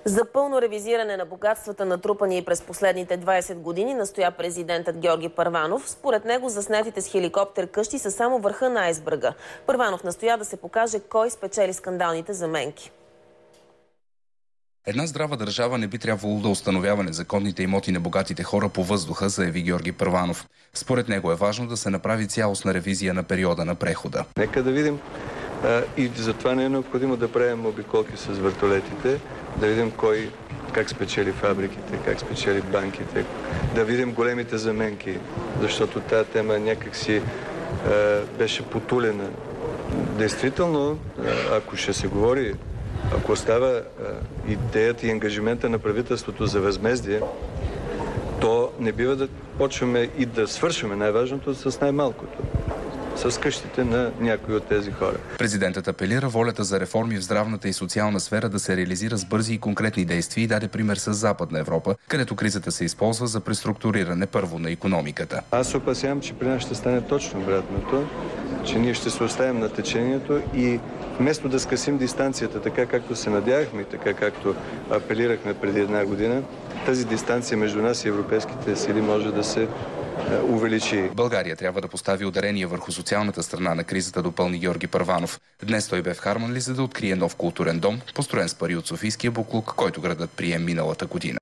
За пълно ревизиране на богатствата, натрупани и през последните 20 години, настоя президентът Георги Първанов. Според него заснетите с хеликоптер къщи са само върха на айсберга. Първанов настоя да се покаже кой спечели скандалните заменки. Една здрава държава не би трябвало да установява незаконните имоти на богатите хора по въздуха, заяви Георги Първанов. Според него е важно да се направи цялостна ревизия на периода на прехода. Нека да видим и затова не е необходимо да правим обиколки с вертолетите, да видим кой как спечели фабриките, как спечели банките, да видим големите заменки, защото тази тема някакси беше потулена. Действително, ако ще се говори, ако остава идеята и ангажимента на правителството за възмездие, то не бива да почваме и да свършваме най-важното с най-малкото. С къщите на някои от тези хора. Президентът апелира волята за реформи в здравната и социална сфера да се реализира с бързи и конкретни действия и даде пример с Западна Европа, където кризата се използва за преструктуриране първо на икономиката. Аз опасявам, че при нас ще стане точно обратното, че ние ще се оставим на течението и вместо да скъсим дистанцията, така както се надявахме и така както апелирахме преди една година, тази дистанция между нас и европейските сили може да се увеличи. България трябва да постави ударение върху социалната страна на кризата, допълни Георги Първанов. Днес той бе в Харманли, за да открие нов културен дом, построен с пари от Софийския буклук, който градът прие миналата година.